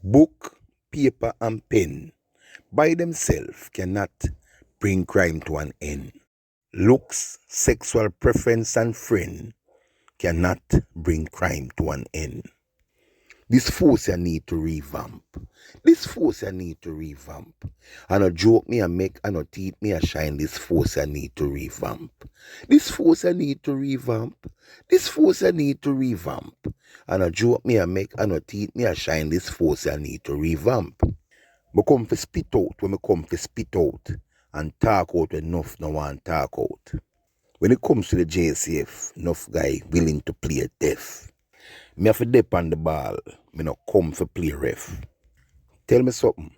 Book, paper, and pen by themselves cannot bring crime to an end. Looks, sexual preference, and friend cannot bring crime to an end. This force I need to revamp. This force I need to revamp. And a joke me I make and a teeth me I shine. This force I need to revamp. This force I need to revamp. This force I need to revamp. And a joke me I make and a teeth me I shine. This force I need to revamp. Me come for spit out when me come for spit out. And talk out when enough no want talk out. When it comes to the JCF, enough guy willing to play deaf. Me have to dip on the ball. Me no come for play ref. Tell me something.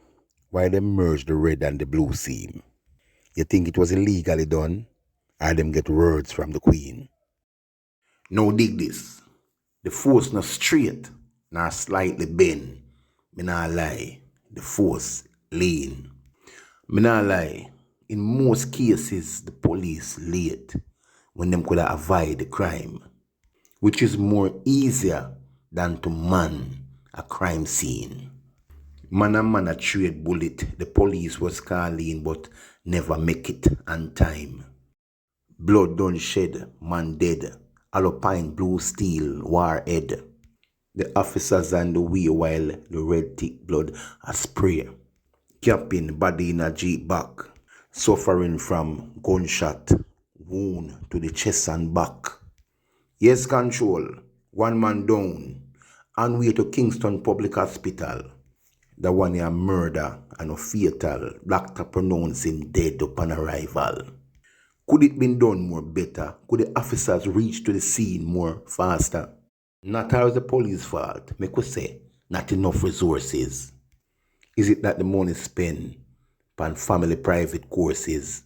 Why them merge the red and the blue seam? You think it was illegally done? Or them get words from the queen? Now dig this. The force not straight, nor slightly bend. Me nah lie. The force lean. Me nah lie. In most cases, the police late when them could avoid the crime, which is more easier than to man a crime scene. Man and man a trade bullet, the police was calling but never make it on time. Blood done shed, man dead, alpine blue steel, warhead. The officers on the way while the red thick blood a spray. Capping body in a jeep back, suffering from gunshot, wound to the chest and back. Yes, control. One man down. On way to Kingston Public Hospital. The one a murder and a fatal. Doctor pronounced him dead upon arrival. Could it been done more better? Could the officers reach to the scene more faster? Not all the police fault. Me could say, not enough resources. Is it that the money spent on family private courses?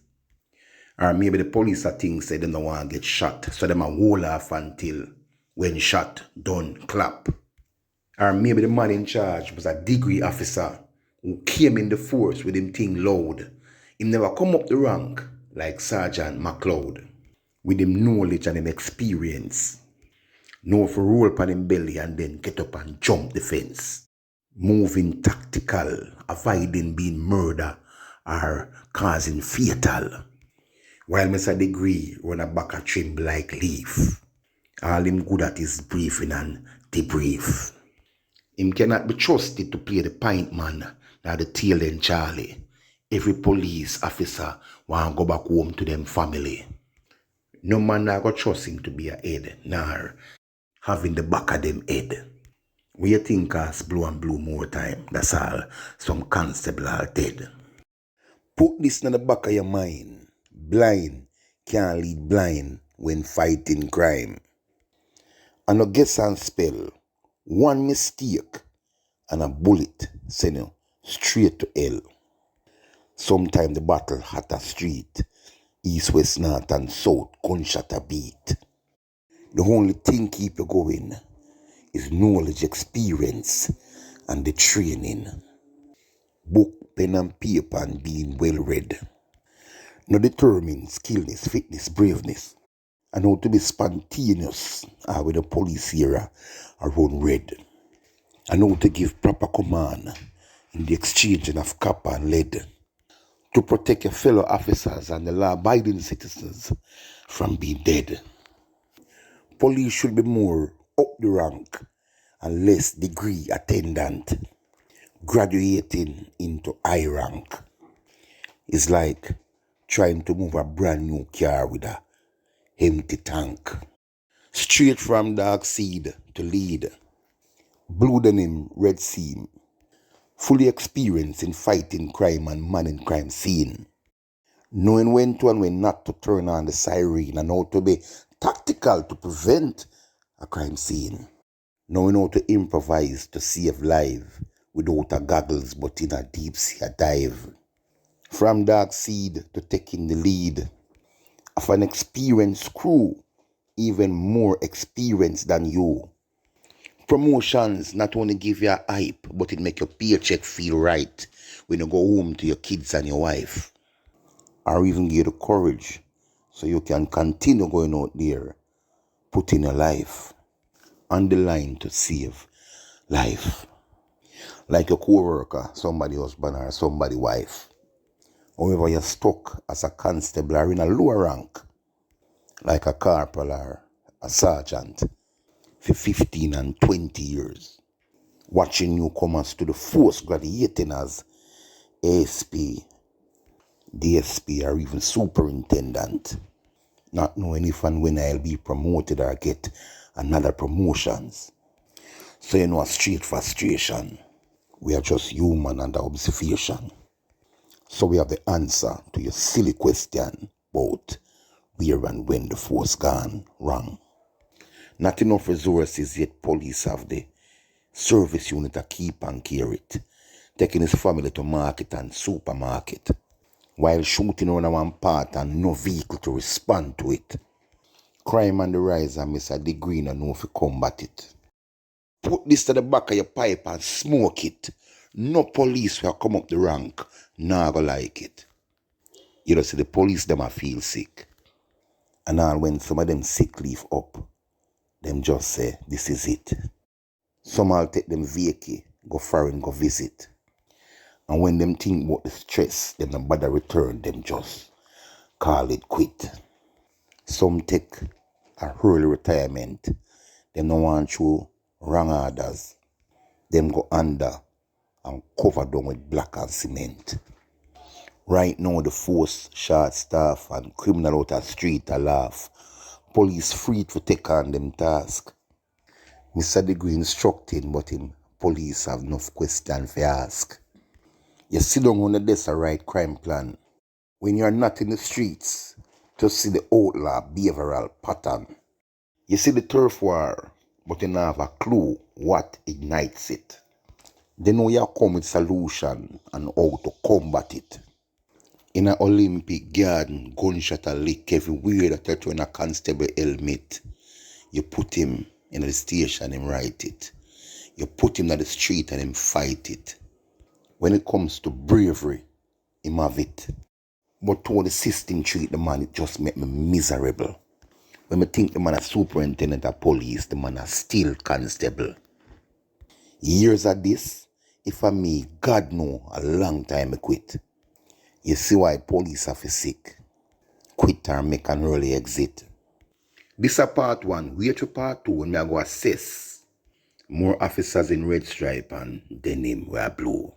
Or maybe the police are things say they don't want to get shot, so them a hold off until when shot, done, clap. Or maybe the man in charge was a degree officer who came in the force with him thing loud. Him never come up the rank like Sergeant McLeod. With him knowledge and him experience. Know for roll upon him belly and then get up and jump the fence. Moving tactical, avoiding being murder or causing fatal. While Mr. Degree run a back a trim like leaf. All him good at is briefing and debrief. Him cannot be trusted to play the pint man nor the tail end Charlie. Every police officer want go back home to them family. No man not go trust him to be a head, nor having the back of them head. We think us blue and blue more time, that's all. Some constable are dead. Put this in the back of your mind. Blind can't lead blind when fighting crime. And no guess and spell. One mistake and a bullet send you straight to hell. Sometime the battle hot a street. East, west, north and south gunshot a beat. The only thing keep you going is knowledge, experience and the training. Book, pen and paper and being well read. Now determine skillness, fitness, braveness, and how to be spontaneous with the police era around red. And how to give proper command in the exchanging of copper and lead. To protect your fellow officers and the law-abiding citizens from being dead. Police should be more up the rank and less degree attendant. Graduating into high rank is like trying to move a brand new car with a empty tank. Straight from dark seed to lead. Blue denim, red seam. Fully experienced in fighting crime and manning crime scene. Knowing when to and when not to turn on the siren and how to be tactical to prevent a crime scene. Knowing how to improvise to save life without a goggles but in a deep sea dive. From dark seed to taking the lead of an experienced crew, even more experienced than you. Promotions not only give you a hype, but it make your paycheck feel right when you go home to your kids and your wife. Or even give you the courage so you can continue going out there, putting your life on the line to save life. Like your co-worker, somebody husband or somebody wife. However, you're stuck as a constable or in a lower rank, like a corporal or a sergeant, for 15 and 20 years. Watching newcomers to the force graduating as ASP, DSP, or even superintendent, not knowing if and when I'll be promoted or get another promotions. So you know, a straight frustration. We are just human under observation. So we have the answer to your silly question about where and when the force gone wrong. Not enough resources, yet police have the service unit to keep and carry it, taking his family to market and supermarket, while shooting on one part and no vehicle to respond to it. Crime on the rise and Mr. Degree no know if you combat it. Put this to the back of your pipe and smoke it. No police will come up the rank, nah go like it. You know, see the police them a feel sick. And all when some of them sick leave up, them just say, this is it. Some will take them vacay, go foreign, go visit. And when them think about the stress, them no bother return, them just call it quit. Some take a early retirement. Them no want to wrong orders. Them go under and cover down with black and cement. Right now the force, short staff and criminal out the street a laugh. Police free to take on them task. Mr. Degree instructing, but him police have enough question for ask. You sit down on the desk a write crime plan. When you're not in the streets, to see the outlaw behavioral pattern. You see the turf war, but you don't have a clue what ignites it. They know you come with solution and how to combat it. In an Olympic garden, gunshot a lick everywhere that you turn a constable helmet. You put him in the station and write it. You put him on the street and him fight it. When it comes to bravery, him have it. But to the system treat the man, it just make me miserable. When I think the man a superintendent of police, the man a still constable. Years of this, if I me, God know, a long time I quit. You see why police are sick. Quit or make an early exit. This is part one. Wait to part two when I go assess more officers in red stripe and denim where blue.